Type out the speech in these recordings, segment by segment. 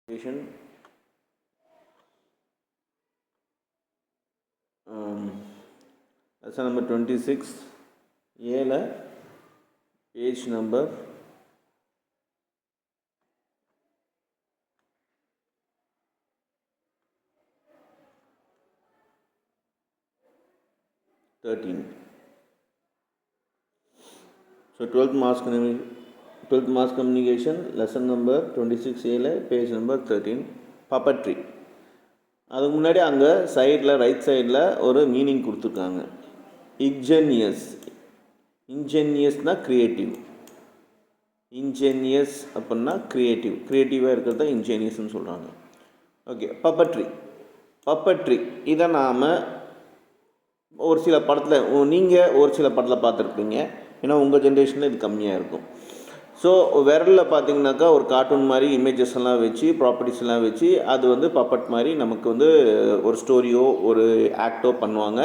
Lesson number 26 ஏல page number 13. So 12th mass communication lesson number 26 ஏல page number 13 puppetry. அதுக்கு முன்னாடி அங்கே சைடில் ரைட் சைடில் ஒரு மீனிங் கொடுத்துருக்காங்க. இன்ஜெனியஸ்னால் க்ரியேட்டிவ். இன்ஜெனியஸ் அப்படின்னா க்ரியேட்டிவாக இருக்கிறது தான் இன்ஜெனியஸ்ன்னு சொல்கிறாங்க. ஓகே, பப்பட்ரி இதை நாம் ஒரு சில படத்தில் நீங்கள் ஒரு சில படத்தில் பார்த்துருப்பீங்க. ஏன்னா உங்கள் ஜென்ரேஷனில் இது கம்மியாக இருக்கும். ஸோ விரலில் பார்த்திங்கனாக்கா ஒரு கார்ட்டூன் மாதிரி இமேஜஸ் எல்லாம் வச்சு ப்ராப்பர்ட்டிஸ் எல்லாம் வச்சு அது வந்து பப்பட் மாதிரி நமக்கு வந்து ஒரு ஸ்டோரியோ ஒரு ஆக்டோ பண்ணுவாங்க.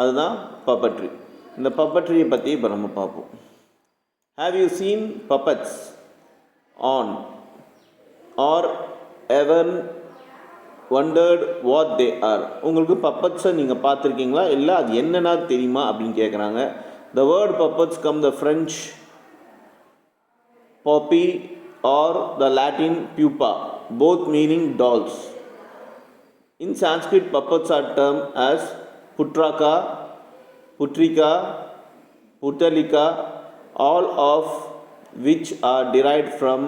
அதுதான் பப்பட்ரி. இந்த பப்பட்ரியை பற்றி இப்போ நம்ம பார்ப்போம். Have you seen puppets on or ever wondered what they are? உங்களுக்கு பப்பட்ஸை நீங்கள் பார்த்துருக்கீங்களா, இல்லை அது என்னன்னா தெரியுமா அப்படின்னு கேட்குறாங்க. The word puppets come the French puppy or the Latin pupa, both meaning dolls. In Sanskrit, puppets are termed as putraka, putrika, putalika, all of which are derived from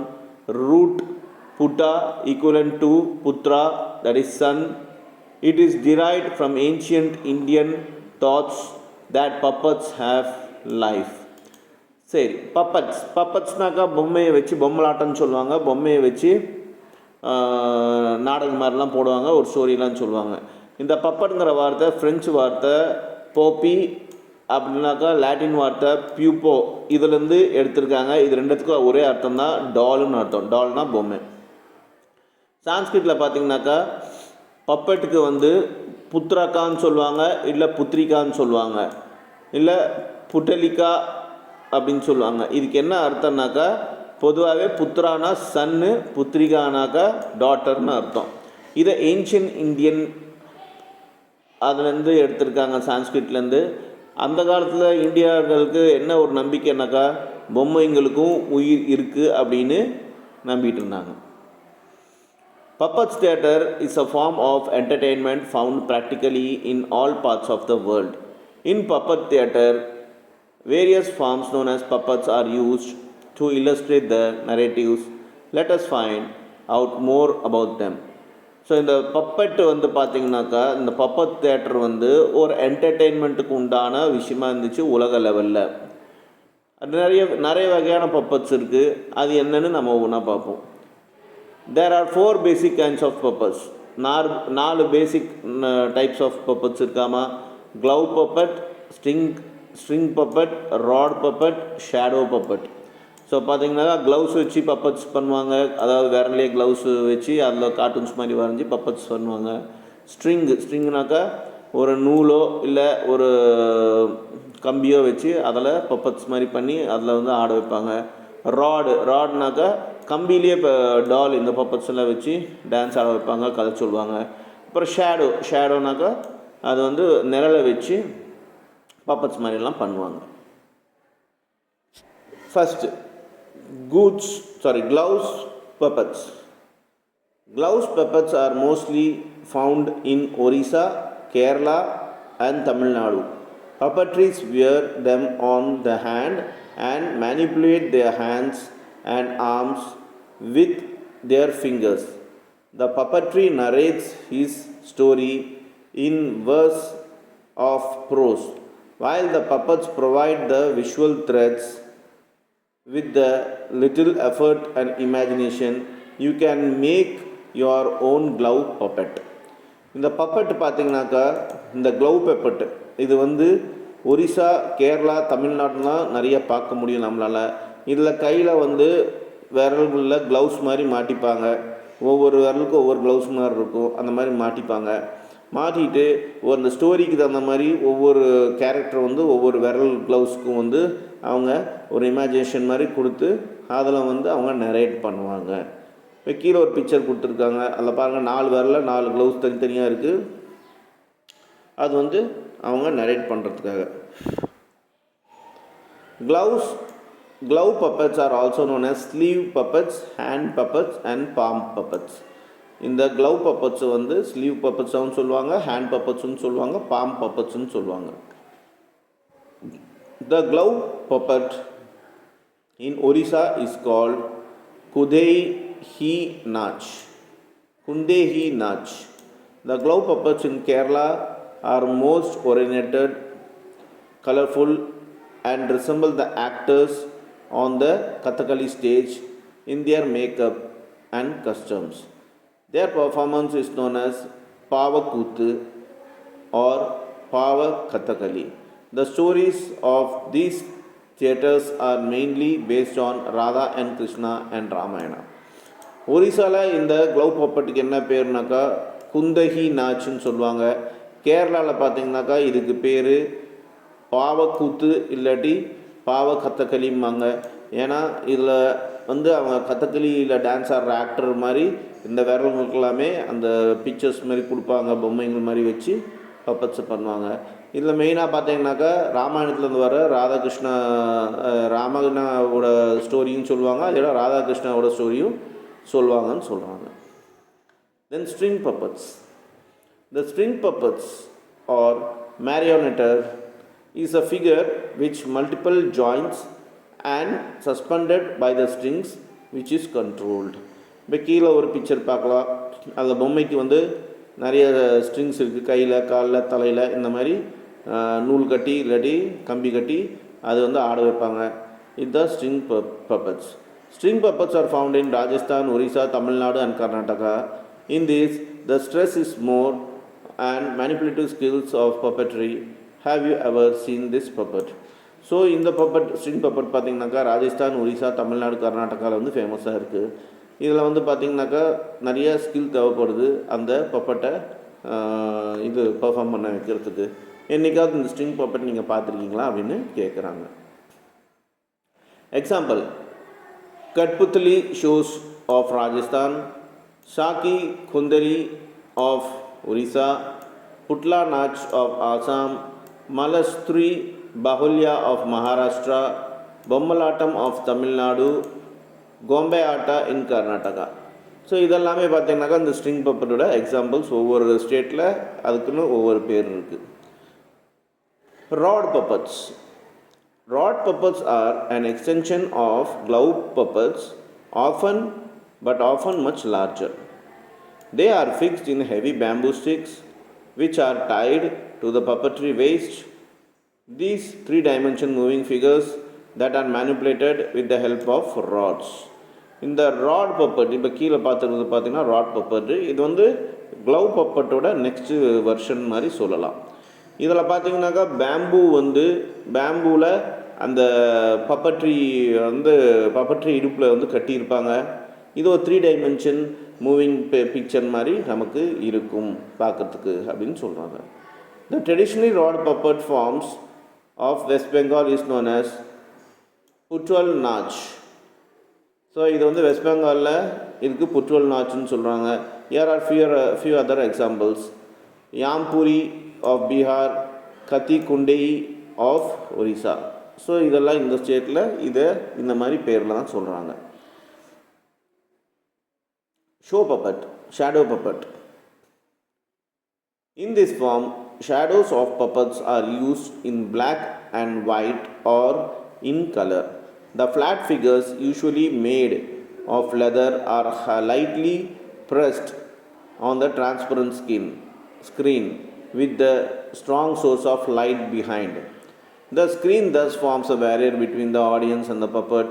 root putta equivalent to putra, that is son. It is derived from ancient Indian thoughts that puppets have life. சரி, பப்பட்ஸ்னாக்கா பொம்மையை வச்சு பொம்மலாட்டம்னு சொல்லுவாங்க. பொம்மையை வச்சு நாடகம் மாதிரிலாம் போடுவாங்க, ஒரு ஸ்டோரிலாம் சொல்லுவாங்க. இந்த பப்பட்ங்கிற வார்த்தை ஃப்ரெஞ்சு வார்த்தை போப்பி அப்படின்னாக்கா லாட்டின் வார்த்தை பியூப்போ, இதுலேருந்து எடுத்திருக்காங்க. இது ரெண்டுத்துக்கும் ஒரே அர்த்தம் தான், டால்னு அர்த்தம். டால்னால் பொம்மை. சான்ஸ்கிரிட்டில் பார்த்திங்கனாக்கா பப்பட்டுக்கு வந்து புத்ராக்கான்னு சொல்லுவாங்க, இல்லை புத்ரிகான்னு சொல்லுவாங்க, இல்லை புட்டலிக்கா அப்படின்னு சொல்லுவாங்க. இதுக்கு என்ன அர்த்தம்னாக்கா பொதுவாகவே புத்ரானா சன்னு, புத்ரிகானாக்கா டாட்டர்னு அர்த்தம். இதை ஏன்ஷியன் இந்தியன் அதுலேருந்து எடுத்திருக்காங்க, சான்ஸ்கிரிட்லேருந்து. அந்த காலத்தில் இந்தியர்களுக்கு என்ன ஒரு நம்பிக்கைனாக்கா பொம்மைங்களுக்கும் உயிர் இருக்குது அப்படின்னு நம்பிட்டு இருந்தாங்க. Puppets theatre is a form of entertainment found practically in all parts of the world. In puppet theatre, various forms known as puppets are used to illustrate the narratives. Let us find out more about them. So இந்த puppet வந்து பார்த்திங்கனாக்கா இந்த puppet theatre வந்து ஒரு என்டர்டெயின்மெண்ட்டுக்கு உண்டான விஷயமா இருந்துச்சு உலக லெவலில். நிறைய வகையான பப்பட்ஸ் இருக்குது. அது என்னன்னு நம்ம ஒன்றா பார்ப்போம். There are 4 basic kinds of puppets. 4 basic types of puppets இருக்காமா. Glove puppet, string puppet, rod puppet, shadow puppet. So பார்த்திங்கன்னா க்ளவுஸ் வச்சு பப்பட்ஸ் பண்ணுவாங்க. அதாவது விரலே க்ளவுஸ் வச்சு அதில் கார்ட்டூன்ஸ் மாதிரி வரைஞ்சி பப்பட்ஸ் பண்ணுவாங்க. ஸ்ட்ரிங்னாக்கா ஒரு நூலோ இல்லை ஒரு கம்பியோ வச்சு அதில் பப்பட்ஸ் மாதிரி பண்ணி அதில் வந்து ஆட வைப்பாங்க. ராட்னாக்கா கம்பிலேயே இப்போ டால் இந்த பப்பட்ஸ் எல்லாம் வச்சு டான்ஸ் ஆட வைப்பாங்க, கதை சொல்லுவாங்க. அப்புறம் ஷேடோனாக்கா அது வந்து நிழலை வச்சு பப்பட்ஸ் மாதிரிலாம் பண்ணுவாங்க. First gloves puppets. Gloves puppets are mostly found in Orissa, Kerala and Tamil Nadu. Puppetries wear them on the hand and manipulate their hands and arms with their fingers. The puppetry narrates his story in verse of prose, while the puppets provide the visual threads. With the little effort and imagination, you can make your own glove puppet. இந்த puppet பார்த்திங்கனாக்கா இந்த glove puppet இது வந்து ஒரிசா, கேரளா, தமிழ்நாடுலாம் நிறைய பார்க்க முடியும் நம்மளால். இதில் கையில் வந்து விரல்களில் க்ளவுஸ் மாதிரி மாட்டிப்பாங்க. ஒவ்வொரு விரலுக்கும் ஒவ்வொரு க்ளவுஸ் மாதிரி இருக்கும். அந்த மாதிரி மாட்டிப்பாங்க. மாட்டிட்டு அந்த ஸ்டோரிக்கு தகுந்த மாதிரி ஒவ்வொரு கேரக்டர் வந்து ஒவ்வொரு விரல் க்ளவுஸ்க்கும் வந்து அவங்க ஒரு இமேஜினேஷன் மாதிரி கொடுத்து அதில் வந்து அவங்க நரேட் பண்ணுவாங்க. இப்போ கீழே ஒரு பிக்சர் கொடுத்துருக்காங்க, அதில் பாருங்கள் 4 விரலில் 4 க்ளவுஸ் தனித்தனியாக இருக்குது. அது வந்து அவங்க நரேட் பண்ணுறதுக்காக. Glove puppets are also known as sleeve puppets, hand puppets and palm puppets. இந்த glove puppets வந்து sleeve puppets னு சொல்லுவாங்க, hand puppets னு சொல்லுவாங்க, palm puppets னு சொல்லுவாங்க. The glove puppet in Orissa is called Kundaihi Nach. Kundaihi Nach. The glove puppets in Kerala are most oriented, colorful and resemble the actors on the Kathakali stage in their makeup and costumes. Their performance is known as Pavakuthu or Pava Kathakali. The stories of these theatres are mainly based on Radha and Krishna and Ramayana. ஒரிசாவில் இந்த glove பப்பட்டுக்கு என்ன பேர்னாக்கா குந்தஹி நாச்சுன்னு சொல்லுவாங்க. கேரளாவில் பார்த்தீங்கன்னாக்கா இதுக்கு பேர் பாவக்கூத்து இல்லாட்டி பாவ கத்தகளிம்பாங்க. ஏன்னா இதில் வந்து அவங்க கத்தகளியில் டான்ஸ் ஆடுற ஆக்டர் மாதிரி இந்த விரல்களுக்கு எல்லாமே அந்த பிக்சர்ஸ் மாதிரி கொடுப்பாங்க, பொம்மைங்கள் மாதிரி வச்சு பப்பட்ஸ் பண்ணுவாங்க. இதில் மெயினாக பார்த்தீங்கன்னாக்கா ராமாயணத்துலேருந்து வர ராமகிருஷ்ணாவோட ஸ்டோரியும் சொல்லுவாங்க, அதோட ராதாகிருஷ்ணாவோட ஸ்டோரியும் சொல்லுவாங்கன்னு சொல்கிறாங்க. Then string puppets. The string puppets or marionette is a figure which multiple joints and suspended by the strings which is controlled. இப்போ கீழே ஒரு பிக்சர் பார்க்கலாம். அந்த பொம்மைக்கு வந்து நிறைய ஸ்ட்ரிங்ஸ் இருக்குது, கையில் காலில் தலையில் இந்த மாதிரி நூல் கட்டி இல்லாட்டி கம்பி கட்டி அது வந்து ஆட வைப்பாங்க. இதுதான் string puppets. String puppets are found in Rajasthan, Orissa, Tamil Nadu and Karnataka. In this, the stress is more and manipulative skills of puppetry. Have you ever seen this puppet? So இந்த string puppet பார்த்திங்கனாக்கா ராஜஸ்தான், ஒரிசா, தமிழ்நாடு, கர்நாடகாவில் வந்து ஃபேமஸாக இருக்குது. இதில் வந்து பார்த்திங்கனாக்கா நிறைய ஸ்கில் தேவைப்படுது அந்த பப்பட்டை இது பர்ஃபார்ம் பண்ண வைக்கிறதுக்கு. என்றைக்காவது இந்த ஸ்ட்ரிங் பப்பட் நீங்கள் பார்த்துருக்கீங்களா அப்படின்னு கேட்குறாங்க. Example: kathputli shows of Rajasthan, Sakhi Kundhei of Orissa, Putla Nach of Assam, Malastri Bahulya of Maharashtra, Bommalatam of Tamil Nadu, Gombe Atta in Karnataka. So இதெல்லாமே பார்த்தீங்கன்னாக்கா இந்த ஸ்ட்ரிங் பப்பட்டோட எக்ஸாம்பிள்ஸ். ஒவ்வொரு ஸ்டேட்டில் அதுக்குன்னு ஒவ்வொரு பேர் இருக்குது. Rod puppets. Rod puppets are an extension of glove puppets, often much larger. They are fixed in heavy bamboo sticks which are tied to the puppetry waist. These three-dimension moving figures that are manipulated with the help of rods. இந்த rod puppet இப்போ கீழே பார்த்துருக்கிறது பார்த்தீங்கன்னா rod puppet. இது வந்து glove பப்பட்டோட next version மாதிரி சொல்லலாம். இதில் பார்த்தீங்கன்னாக்கா பேம்பூவில் அந்த பப்பட்ரி இடுப்பில் வந்து கட்டியிருப்பாங்க. இது ஒரு 3 டைமென்ஷன் மூவிங் பிக்சர் மாதிரி நமக்கு இருக்கும் பார்க்கறதுக்கு அப்படின்னு சொல்கிறாங்க. The traditionally rod puppet forms of West Bengal is known as Putwal Nach. So இது வந்து வெஸ்ட் பெங்காலில் இதுக்கு புட்வல் நாச்சுன்னு சொல்கிறாங்க. Here are few other examples. Yampuri of Bihar, Kathi Kundhei of Orissa. So இதெல்லாம் இந்த ஸ்டேட்டில் இந்த மாதிரி பேரில் தான் சொல்கிறாங்க. Show puppet, shadow puppet. In this form, shadows of puppets are used in black and white or in color. The flat figures, usually made of leather, are lightly pressed on the transparent screen with the strong source of light behind. The screen thus forms a barrier between the audience and the puppet,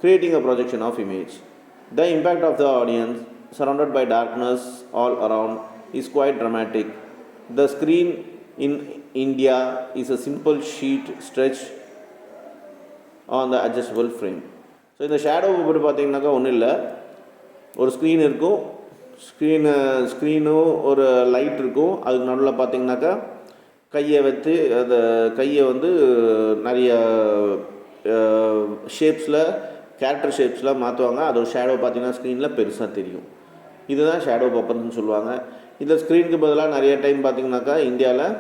creating a projection of image. The impact of the audience, surrounded by darkness all around, is quite dramatic. The screen in India is a simple sheet stretched on the adjustable frame. So இந்த shadow puppet பார்த்தீங்கன்னாக்கா ஒன்றும் இல்லை, ஒரு screen இருக்கும், ஸ்க்ரீனும் ஒரு light இருக்கும். அதுக்கு நடுவில் பார்த்தீங்கன்னாக்கா கையை வைத்து அந்த கையை வந்து நிறைய ஷேப்ஸில் கேரக்டர் ஷேப்ஸ்லாம் மாற்றுவாங்க. அதோட ஷேடோ பார்த்திங்கன்னா ஸ்க்ரீனில் பெருசாக தெரியும். இதுதான் ஷேடோ பப்பர்ஸ்னு சொல்லுவாங்க. இந்த ஸ்க்ரீனுக்கு பதிலாக நிறைய டைம் பார்த்திங்கனாக்கா இந்தியாவில்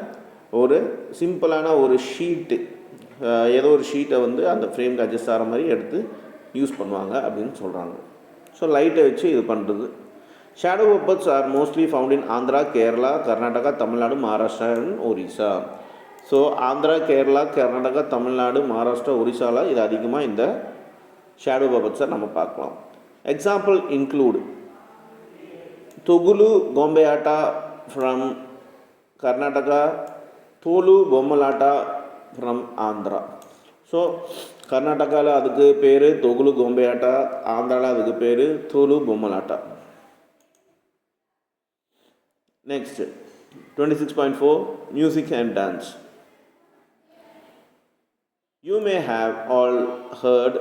ஒரு சிம்பிளான ஒரு ஷீட்டு, ஏதோ ஒரு ஷீட்டை வந்து அந்த ஃப்ரேம்க்கு அட்ஜஸ்ட் ஆகிற மாதிரி எடுத்து யூஸ் பண்ணுவாங்க அப்படின்னு சொல்கிறாங்க. ஸோ லைட்டை வச்சு இது பண்ணுறது. Shadow puppets are mostly found in Andhra, Kerala, Karnataka, Tamil Nadu, Maharashtra and Orissa. So Andhra, Kerala, Karnataka, Tamil Nadu, Maharashtra, ஒரிசாவில் இது அதிகமாக இந்த ஷேடோ பப்பட்ஸை நம்ம பார்க்கலாம். Example include Togalu Gombeyata from Karnataka, Tholu Bommalata from Andhra. So கர்நாடகாவில் அதுக்கு பேர் தொகுலு கோம்பையாட்டா, ஆந்திராவில் அதுக்கு பேர் தோலு பொம்மலாட்டா. Next, 26.4 Music and Dance. You may have all heard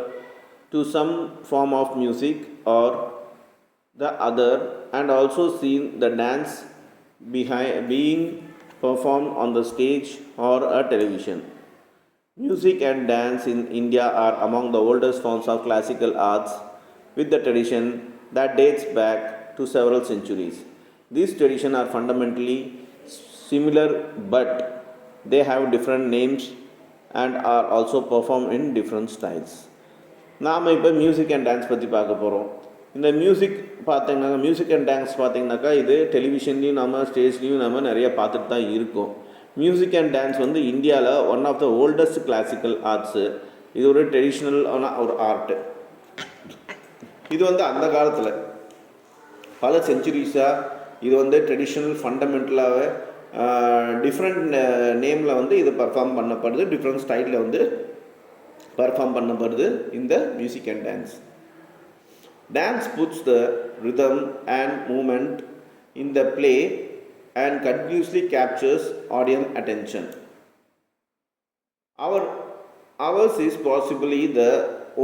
to some form of music or the other and also seen the dance being performed on the stage or a television. Music and dance in India are among the oldest forms of classical arts with the tradition that dates back to several centuries. These traditions are fundamentally similar but they have different names and are also performed in different styles. நாம் இப்போ music and dance பற்றி பார்க்க போகிறோம். இந்த music பார்த்தீங்கன்னா music and dance பார்த்தீங்கன்னாக்கா இது டெலிவிஷன்லேயும் நம்ம ஸ்டேஜ்லேயும் நம்ம நிறைய பார்த்துட்டு தான் இருக்கோம். மியூசிக் அண்ட் டான்ஸ் வந்து இந்தியாவில் one of the oldest classical arts. இது ஒரு ட்ரெடிஷ்னலான ஒரு ஆர்ட்டு. இது வந்து அந்த காலத்தில் பல செஞ்சுரிஸாக இது வந்து ட்ரெடிஷ்னல் ஃபண்டமெண்டலாகவே டிஃப்ரெண்ட் நேமில் வந்து இது பர்ஃபார்ம் பண்ணப்படுது, டிஃப்ரெண்ட் ஸ்டைலில் வந்து பர்ஃபார்ம் பண்ணப்படுது இந்த music and dance. Dance puts the rhythm and movement in the play and continuously captures audience attention. Ours is possibly the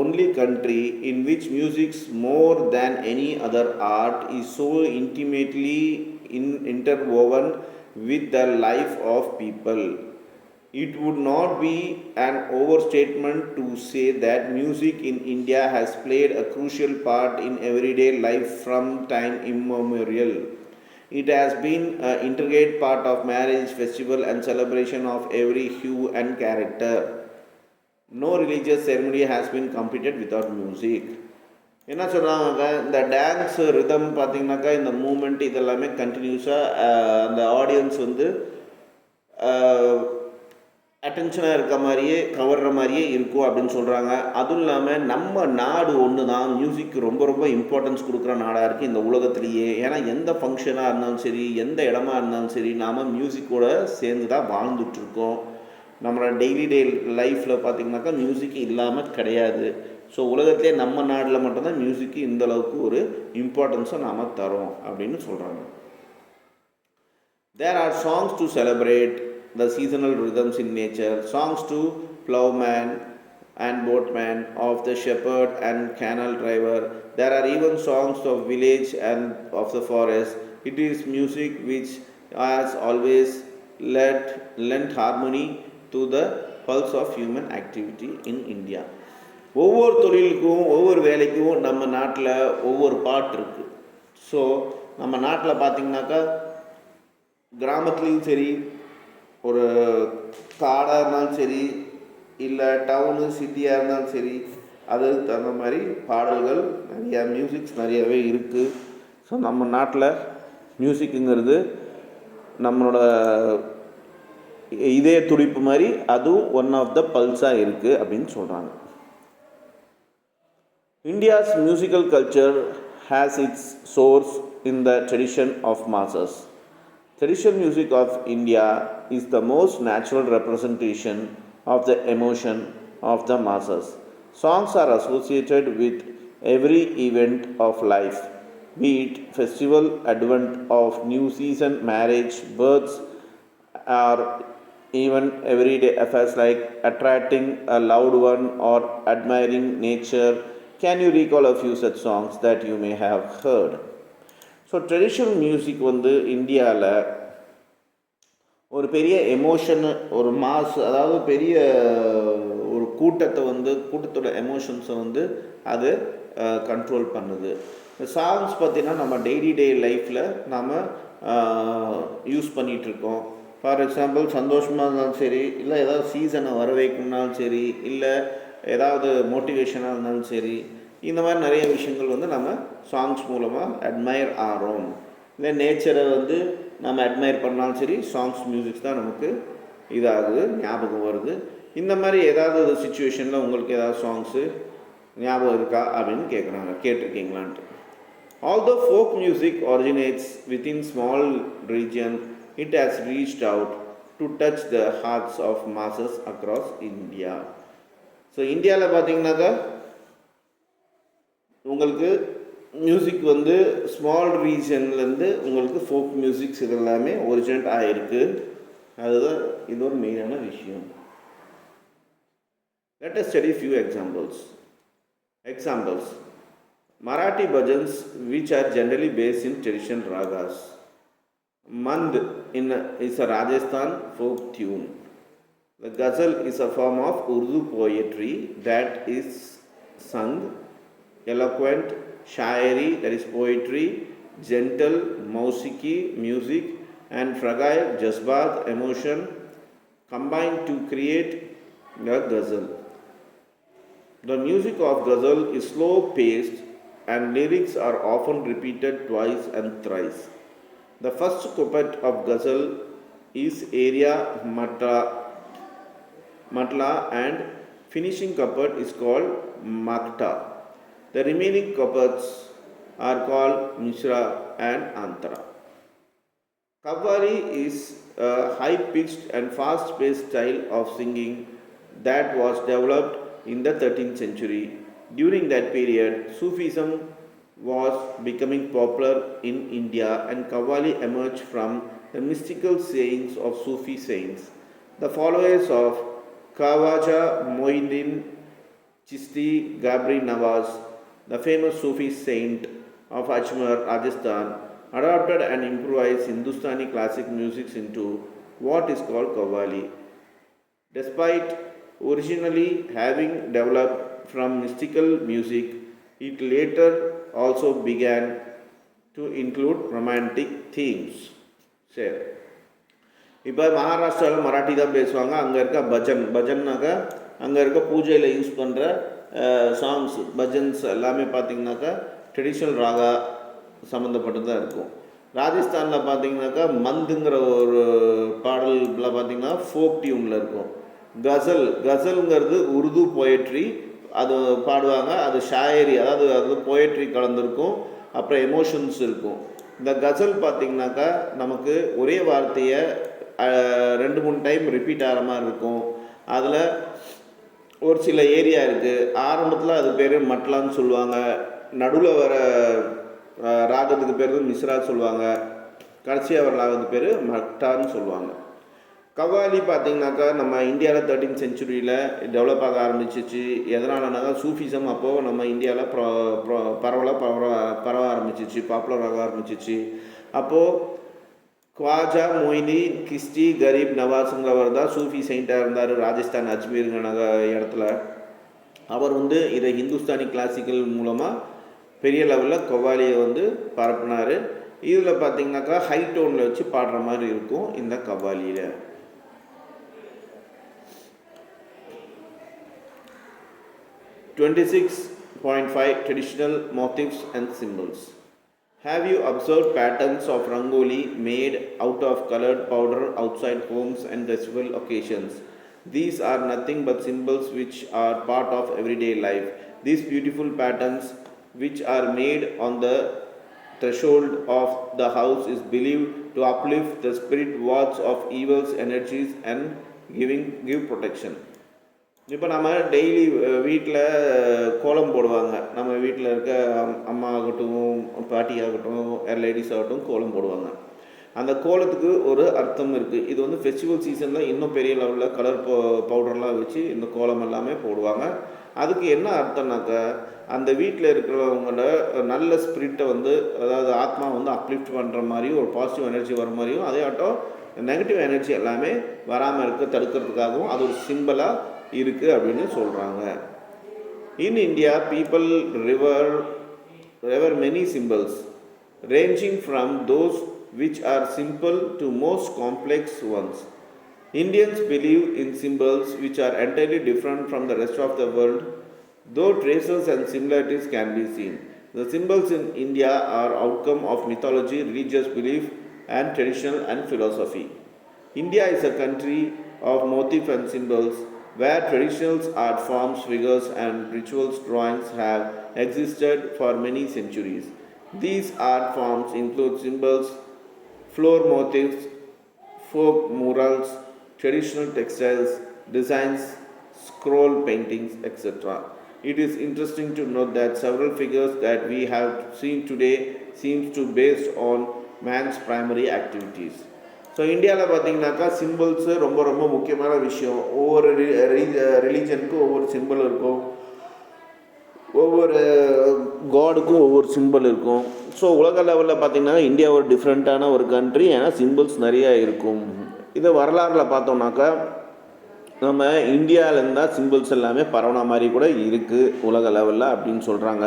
only country in which music more than any other art is so intimately interwoven with the life of people. It would not be an overstatement to say that music in India has played a crucial part in everyday life from time immemorial. It has been an integral part of marriage, festival and celebration of every hue and character. No religious ceremony has been completed without music. என்ன சொல்கிறாங்க, இந்த dance rhythm பார்த்திங்கனாக்கா இந்த moment இதெல்லாமே கண்டினியூஸாக அந்த audience வந்து அட்டென்ஷனாக இருக்க மாதிரியே கவர்ற மாதிரியே இருக்கும் அப்படின்னு சொல்கிறாங்க. அதுவும் இல்லாமல் நம்ம நாடு ஒன்று தான் மியூசிக் ரொம்ப ரொம்ப இம்பார்ட்டன்ஸ் கொடுக்குற நாடாக இருக்குது இந்த உலகத்துலேயே. ஏன்னா எந்த ஃபங்க்ஷனாக இருந்தாலும் சரி, எந்த இடமா இருந்தாலும் சரி, நாம் மியூசிக்கோட சேர்ந்து தான் வாழ்ந்துட்டுருக்கோம். நம்மளோட டெய்லி லைஃப்பில் பார்த்திங்கனாக்கா மியூசிக் இல்லாமல் கிடையாது. ஸோ உலகத்திலே நம்ம நாட்டில் மட்டும்தான் மியூசிக்கு இந்தளவுக்கு ஒரு இம்பார்ட்டன்ஸை நாம் தரோம் அப்படின்னு சொல்கிறாங்க. There are songs to celebrate the seasonal rhythms in nature, songs to plowman and boatman, of the shepherd and canal driver. There are even songs of village and of the forest. It is music which has always lent harmony to the pulse of human activity in India. ஒவ்வொரு தொழிலுக்கும் ஒவ்வொரு வேலைக்கும் நம்ம நாட்டில் ஒவ்வொரு பாட்டு இருக்குது. So நம்ம நாட்டில் பார்த்திங்கனாக்கா கிராமத்துலேயும் சரி, ஒரு காடாக இருந்தாலும் சரி, இல்லை டவுனு சிட்டியாக இருந்தாலும் சரி, அதுக்கு தகுந்த மாதிரி பாடல்கள் நிறையா மியூசிக்ஸ் நிறையாவே இருக்குது. ஸோ நம்ம நாட்டில் மியூசிக்குங்கிறது நம்மளோட இதே துடிப்பு மாதிரி அதுவும் ஒன் ஆஃப் த பல்ஸாக இருக்குது அப்படின்னு சொல்கிறாங்க. India's musical culture has its source in the tradition of masses. Traditional music of India is the most natural representation of the emotion of the masses. Songs are associated with every event of life, be it festival, advent of new season, marriage, births, or even everyday affairs like attracting a loved one or admiring nature. Can you recall a few such songs that you may have heard? So traditional music வந்து இந்தியாவில் ஒரு பெரிய emotion, ஒரு mass, அதாவது பெரிய ஒரு கூட்டத்தை வந்து கூட்டத்தோட எமோஷன்ஸை வந்து அது கண்ட்ரோல் பண்ணுது. சாங்ஸ் பார்த்திங்கன்னா நம்ம டெய்லி லைஃப்பில் நாம் யூஸ் பண்ணிகிட்ருக்கோம். ஃபார் எக்ஸாம்பிள் சந்தோஷமாக இருந்தாலும் சரி, இல்லை ஏதாவது சீசனை வர வைக்கணும்னாலும் சரி, இல்லை ஏதாவது மோட்டிவேஷனாக இருந்தாலும் சரி, இந்த மாதிரி நிறைய விஷயங்கள் வந்து நம்ம சாங்ஸ் மூலமாக அட்மையர் ஆகிறோம். இல்லை நேச்சரை வந்து நம்ம அட்மையர் பண்ணாலும் சரி, சாங்ஸ் மியூசிக்ஸ் தான் நமக்கு இதாகுது, ஞாபகம் வருது. இந்த மாதிரி ஏதாவது ஒரு சுச்சுவேஷனில் உங்களுக்கு ஏதாவது சாங்ஸு ஞாபகம் இருக்கா அப்படின்னு கேட்டிருக்கீங்களான்ட்டு. Although folk music originates within small region, it has reached out to touch the hearts of masses across India. So இந்தியாவில் பார்த்தீங்கன்னாக்கா உங்களுக்கு மியூசிக் வந்து ஸ்மால் ரீஜன்லேருந்து உங்களுக்கு ஃபோக் மியூசிக்ஸ் இது எல்லாமே ஒரிஜினேட் ஆகிருக்கு. அதுதான் இது ஒரு மெயினான விஷயம். Let us study few examples. Marathi bhajans, which are generally based in traditional ragas. Mand is a Rajasthan folk tune. The ghazal is a form of Urdu poetry that is sung, eloquent, shairi, that is poetry, gentle, mausiki, music, and fragile, jazbat, emotion, combined to create the ghazal. The music of ghazal is slow-paced and lyrics are often repeated twice and thrice. The first couplet of ghazal is Area Matla and finishing couplet is called Makta. The remaining couplets are called Mishra and Antara. Qawwali is a high-pitched and fast-paced style of singing that was developed in the 13th century. During that period, Sufism was becoming popular in India and Qawwali emerged from the mystical sayings of Sufi saints. The followers of Khawaja Moinuddin Chishti Gabri Nawaz, the famous Sufi saint of Ajmer, Rajasthan, adopted and improvised Hindustani classic music into what is called Qawwali. Despite originally having developed from mystical music, it later also began to include romantic themes. சரி, இப்போ மகாராஷ்டிராவில் மராட்டி தான் பேசுவாங்க. அங்கே இருக்க பஜன்னாக்கா அங்கே இருக்க பூஜையில் யூஸ் பண்ணுற சாங்ஸ் பஜன்ஸ் எல்லாமே பார்த்திங்கனாக்கா ட்ரெடிஷ்னல் ராகா சம்மந்தப்பட்டு தான் இருக்கும். ராஜஸ்தானில் பார்த்திங்கனாக்கா மந்துங்கிற ஒரு பாடலில் பார்த்திங்கன்னா ஃபோக் டியூனில் இருக்கும். கசல்ங்கிறது உருது போயட்ரி, அது பாடுவாங்க. அது ஷாயரி, அதாவது போயட்ரி கலந்துருக்கும். அப்புறம் எமோஷன்ஸ் இருக்கும். இந்த கசல் பார்த்திங்கனாக்கா நமக்கு ஒரே வார்த்தையை 2-3 டைம் ரிப்பீட் ஆகிற மாதிரி இருக்கும். அதில் ஒரு சில ஏரியா இருக்குது. ஆரம்பத்தில் அது பேர் மட்லான்னு சொல்லுவாங்க. நடுவில் வர ராகத்துக்கு பேர் மிஸ்ரா சொல்லுவாங்க. கடைசியாக வர ராகத்துக்கு பேர் மட்டான்னு சொல்லுவாங்க. கவ்வாலி பார்த்திங்கனாக்கா நம்ம இந்தியாவில் 13th செஞ்சுரியில் டெவலப் ஆக ஆரம்பிச்சிச்சு. எதனாலனாக்கா சூஃபிசம் அப்போது நம்ம இந்தியாவில் பரவ ஆரம்பிச்சிச்சு, பாப்புலர் ஆக ஆரம்பிச்சிச்சு. அப்போது ख्वाजा मोइनुद्दीन चिश्ती गरीब நவாஸுங்கிறவர் தான் சூஃபி செயின்ட்டாக இருந்தார் ராஜஸ்தான் அஜ்மீருங்கிற இடத்துல. அவர் வந்து இதை ஹிந்துஸ்தானி கிளாசிக்கல் மூலமாக பெரிய லெவலில் கவ்வாலியை வந்து பரப்புனார். இதில் பார்த்திங்கனாக்கா ஹை டோனில் வச்சு பாடுற மாதிரி இருக்கும் இந்த கவ்வாலியில். 26.5 Traditional motifs and symbols. Have you observed patterns of rangoli made out of colored powder outside homes and festival occasions? These are nothing but symbols which are part of everyday life. These beautiful patterns which are made on the threshold of the house is believed to uplift the spirit wards of evil energies and give protection. இப்போ நம்ம daily வீட்டில் கோலம் போடுவாங்க. நம்ம வீட்டில் இருக்க அம்மா ஆகட்டும், பாட்டி ஆகட்டும், லேடிஸ் ஆகட்டும் கோலம் போடுவாங்க. அந்த கோலத்துக்கு ஒரு அர்த்தம் இருக்குது. இது வந்து ஃபெஸ்டிவல் சீசனில் இன்னும் பெரிய லெவலில் கலர் பவுடர்லாம் வச்சு இந்த கோலம் எல்லாமே போடுவாங்க. அதுக்கு என்ன அர்த்தம்னாக்கா அந்த வீட்டில் இருக்கிறவங்களோட நல்ல ஸ்பிரிட்டை வந்து, அதாவது ஆத்மா வந்து அப்லிஃப்ட் பண்ணுற மாதிரியும், ஒரு பாசிட்டிவ் எனர்ஜி வர மாதிரியும், அதே ஆட்டம் நெகட்டிவ் எனர்ஜி எல்லாமே வராமல் இருக்க தடுக்கிறதுக்காகவும் அது ஒரு சிம்பிளாக இருக்குது அப்படின்னு சொல்கிறாங்க. In India, people revere many symbols, ranging from those which are simple to most complex ones. Indians believe in symbols which are entirely different from the rest of the world, though traces and similarities can be seen. The symbols in India are outcome of mythology, religious belief, and tradition and philosophy. India is a country of motif and symbols where traditional art forms, figures, and rituals drawings have existed for many centuries. These art forms include symbols, floor motifs, folk murals, traditional textiles, designs, scroll paintings, etc. It is interesting to note that several figures that we have seen today seems to based on man's primary activities. So இந்தியாவில் பார்த்தீங்கன்னாக்கா சிம்பிள்ஸு ரொம்ப ரொம்ப முக்கியமான விஷயம். ஒவ்வொரு ரிலீஜனுக்கும் ஒவ்வொரு simple இருக்கும், ஒவ்வொரு காடுக்கும் ஒவ்வொரு சிம்பிள் இருக்கும். ஸோ உலக லெவலில் பார்த்திங்கன்னா இந்தியா ஒரு டிஃப்ரெண்ட்டான ஒரு கண்ட்ரி, ஏன்னா சிம்பிள்ஸ் நிறையா இருக்கும். இதை வரலாறில் பார்த்தோம்னாக்கா நம்ம இந்தியாவிலேருந்து தான் சிம்பிள்ஸ் எல்லாமே பரவன மாதிரி கூட இருக்குது உலக லெவலில் அப்படின்னு சொல்கிறாங்க.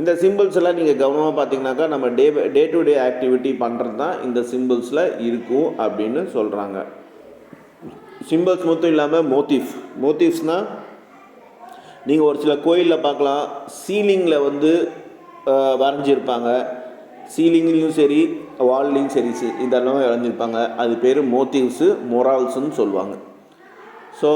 இந்த சிம்பிள்ஸ் எல்லாம் நீங்கள் கவனமாக பார்த்தீங்கன்னாக்கா நம்ம டே டு டே ஆக்டிவிட்டி பண்ணுறது தான் இந்த சிம்பிள்ஸில் இருக்கும் அப்படின்னு சொல்கிறாங்க. சிம்பிள்ஸ் மட்டும் இல்லாமல் மோட்டிவ்ஸ்னால் நீங்கள் ஒரு சில கோயிலில் பார்க்கலாம், சீலிங்கில் வந்து வரைஞ்சிருப்பாங்க. சீலிங்லேயும் சரி வால்லையும் சரி இதெல்லாம் வரைஞ்சிருப்பாங்க. அது பேர் மோட்டிவ்ஸு, மொரால்ஸுன்னு சொல்லுவாங்க. ஸோ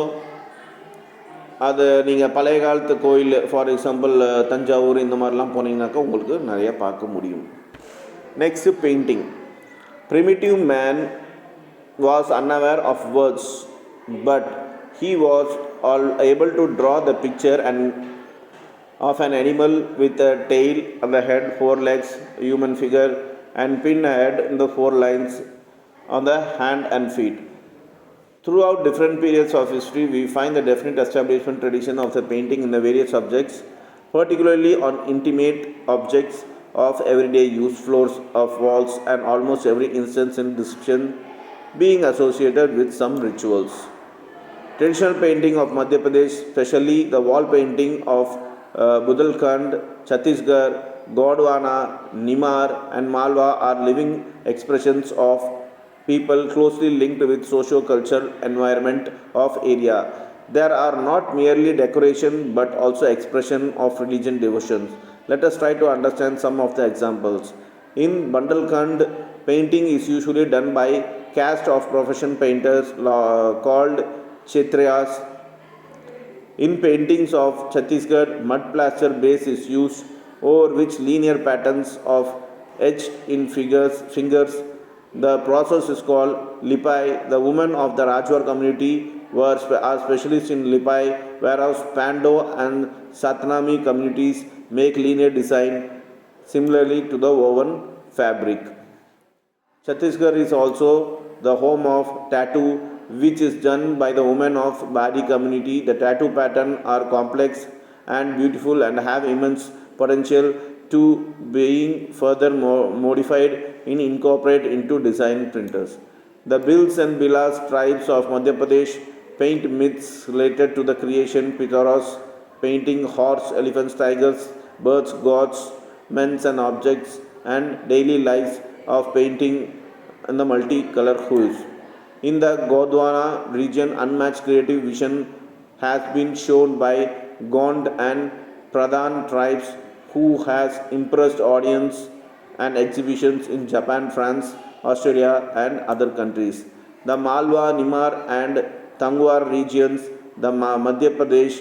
அது நீங்கள் பழைய காலத்து கோயில், ஃபார் எக்ஸாம்பிள் தஞ்சாவூர் இந்த மாதிரிலாம் போனீங்கன்னாக்கா உங்களுக்கு நிறைய பார்க்க முடியும். Next painting. Primitive man was unaware of words, but he was able to draw the picture of an animal with a tail and a head, 4 legs, human figure, and pinhead in the 4 lines on the hand and feet. Throughout different periods of history, we find the definite establishment tradition of the painting in the various subjects, particularly on intimate objects of everyday use, floors of walls, and almost every instance in description being associated with some rituals. Traditional painting of Madhya Pradesh, especially the wall painting of Budalkhand, Chhattisgarh, Gondwana, Nimar, and Malwa are living expressions of people closely linked with socio-cultural environment of area. There are not merely decoration but also expression of religion devotions. Let us try to understand some of the examples. In Bundelkhand, painting is usually done by caste of profession painters called Kshatriyas. In paintings of Chhattisgarh, mud plaster base is used over which linear patterns of etched in fingers. The process is called Lipai. The women of the Rajwar community are specialists in Lipai, whereas Pando and Satnami communities make linear design similarly to the woven fabric. Chhattisgarh is also the home of tattoo, which is done by the women of Badi community. The tattoo pattern are complex and beautiful and have immense potential to being further modified and incorporated into design printers. The Bhils and Bilas tribes of Madhya Pradesh paint myths related to the creation, Pythagoras painting horse, elephants, tigers, birds, gods, men and objects, and daily lives of painting in the multicolor hues. In the Gondwana region, unmatched creative vision has been shown by Gond and Pradhan tribes, who has impressed audience and exhibitions in Japan, France, Australia, and other countries. The Malwa, Nimar, and Tangwar regions, the Madhya Pradesh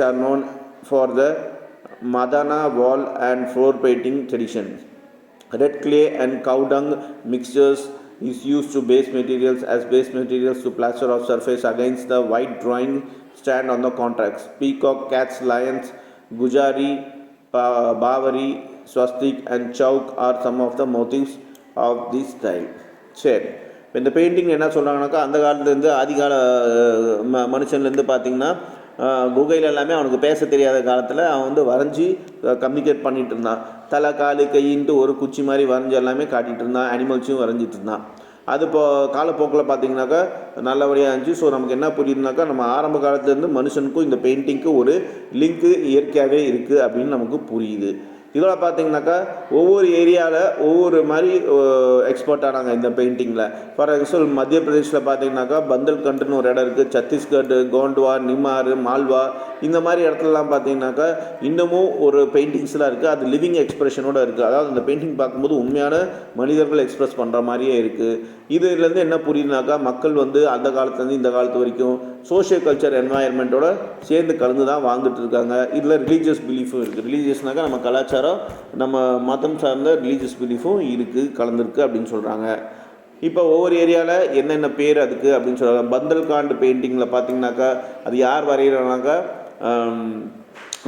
are known for the Madana wall and floor painting tradition. Red clay and cow dung mixtures is used to base materials to plaster of surface against the white drawing stand on the contracts. Peacock, cats, lions, Gujari, Bavari, Swastik, and Chauk are some of the motifs of this style. சரி, இப்போ இந்த painting என்ன சொல்கிறாங்கனாக்கா, அந்த காலத்துலேருந்து ஆதிகால மனுஷன்லேருந்து பார்த்திங்கன்னா குகையில் எல்லாமே அவனுக்கு பேச தெரியாத காலத்தில் அவன் வந்து வரைஞ்சி கம்யூனிகேட் பண்ணிகிட்டு இருந்தான். தலை, காலு, கையின்ட்டு ஒரு குச்சி மாதிரி வரைஞ்சி எல்லாமே காட்டிகிட்டு இருந்தான். அனிமல்ஸையும் வரைஞ்சிட்டு இருந்தான். அது இப்போ காலப்போக்கில் பார்த்திங்கனாக்கா நல்லபடியாக இருந்துச்சு. ஸோ நமக்கு என்ன புரியுதுனாக்கா, நம்ம ஆரம்ப காலத்துலேருந்து மனுஷனுக்கும் இந்த பெயிண்டிங்க்கு ஒரு லிங்க்கு இயற்கையாகவே இருக்குது அப்படின்னு நமக்கு புரியுது. இதோட பார்த்திங்கனாக்கா ஒவ்வொரு ஏரியாவில் ஒவ்வொரு மாதிரி எக்ஸ்பர்ட் ஆனாங்க இந்த பெயிண்டிங்கில். ஃபார் எக்ஸாம்பிள் மத்திய பிரதேஷில் பார்த்திங்கனாக்கா பந்தல்கண்டுன்னு ஒரு இடம் இருக்குது. சத்தீஸ்கர், கோண்ட்வா, நிமார், மால்வா இந்த மாதிரி இடத்துலலாம் பார்த்திங்கனாக்கா இன்னமும் ஒரு பெயிண்டிங்ஸ்லாம் இருக்குது. அது லிவிங் எக்ஸ்பிரஷனோடு இருக்குது. அதாவது அந்த பெயிண்டிங் பார்க்கும்போது உண்மையான மனிதர்கள் எக்ஸ்ப்ரெஸ் பண்ணுற மாதிரியே இருக்குது. இதுலேருந்து என்ன புரியுதுனாக்கா, மக்கள் வந்து அந்த காலத்துலேருந்து இந்த காலத்து வரைக்கும் சோஷியல் கல்ச்சர் என்வாயர்மெண்ட்டோட சேர்ந்து கலந்து தான் வாழ்ந்துட்டு இருக்காங்க. இதில் ரிலீஜியஸ் பிலீஃபும் இருக்குது. ரிலீஜியஸ்னாக்கா நம்ம கலாச்சாரம், நம்ம மதம் சார்ந்த ரிலீஜியஸ் பிலீஃபும் இருக்குது, கலந்துருக்கு அப்படின்னு சொல்கிறாங்க. இப்போ ஒவ்வொரு ஏரியாவில் என்னென்ன பேர் அதுக்கு அப்படின்னு சொல்கிறாங்க. பந்தல்காண்ட் பெயிண்டிங்கில் பார்த்திங்கனாக்கா அது யார் வரைகிறாங்கனாக்கா,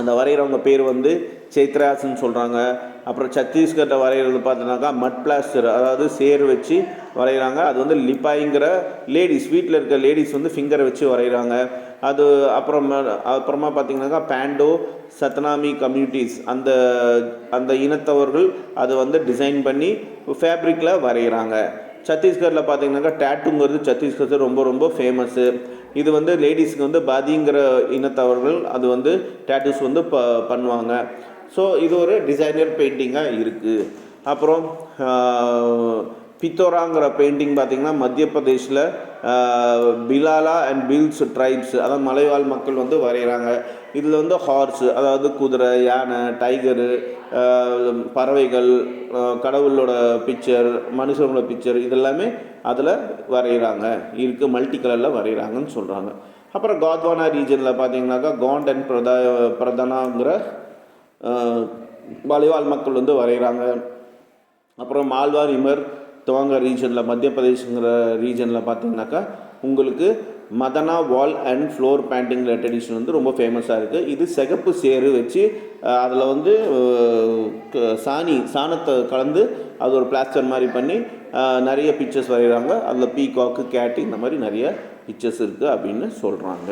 அந்த வரைகிறவங்க பேர் வந்து சைத்ராஸ்ன்னு சொல்கிறாங்க. அப்புறம் சத்தீஸ்கர்ட்ட வரைகிறது பார்த்தோன்னாக்கா மட் பிளாஸ்டர், அதாவது சேர் வச்சு வரைகிறாங்க. அது வந்து லிப்பாய்ங்கிற லேடிஸ், வீட்டில் இருக்க லேடிஸ் வந்து ஃபிங்கரை வச்சு வரைகிறாங்க. அது அப்புறமா பார்த்திங்கனாக்கா பேண்டோ சத்னாமி கம்யூனிட்டிஸ், அந்த இனத்தவர்கள் அதை வந்து டிசைன் பண்ணி ஃபேப்ரிக்கில் வரைகிறாங்க. சத்தீஸ்கரில் பார்த்திங்கனாக்கா டேட்டுங்கிறது சத்தீஸ்கர் ரொம்ப ரொம்ப ஃபேமஸ்ஸு. இது வந்து லேடிஸுக்கு வந்து பாதிங்கிற இனத்தவர்கள் அது வந்து டேட்டூஸ் வந்து பண்ணுவாங்க. ஸோ இது ஒரு டிசைனர் பெயிண்டிங்காக இருக்குது. அப்புறம் பித்தோராங்கிற பெயிண்டிங் பார்த்திங்கன்னா மத்திய பிரதேஷில் பிலாலா அண்ட் பில்ஸ் ட்ரைப்ஸ், அதாவது மலைவாழ் மக்கள் வந்து வரைகிறாங்க. இதில் வந்து ஹார்ஸு, அதாவது குதிரை, யானை, டைகரு, பறவைகள், கடவுளோட பிக்சர், மனுஷங்களோட பிக்சர் இதெல்லாமே அதில் வரைகிறாங்க இருக்குது. மல்டி கலரில் வரைகிறாங்கன்னு சொல்கிறாங்க. அப்புறம் காத்வானா ரீஜனில் பார்த்திங்கனாக்கா காண்ட் அண்ட் பிரதானாங்கிற மலைவாழ் மக்கள் வந்து வரைகிறாங்க. அப்புறம் மால்வா, நிமர், துவாங்க ரீஜனில் மத்திய பிரதேஷ்ங்கிற ரீஜனில் பார்த்திங்கனாக்கா உங்களுக்கு மதனா வால் அண்ட் ஃப்ளோர் பேண்டிங்கிற ட்ரெடிஷன் வந்து ரொம்ப ஃபேமஸாக இருக்குது. இது சிகப்பு சேரு வச்சு அதில் வந்து சாணத்தை கலந்து அது ஒரு பிளாஸ்டர் மாதிரி பண்ணி நிறைய பிக்சர்ஸ் வரைகிறாங்க. அதில் பீகாக்கு, கேட்டு இந்த மாதிரி நிறைய பிக்சர்ஸ் இருக்குது அப்படின்னு சொல்கிறாங்க.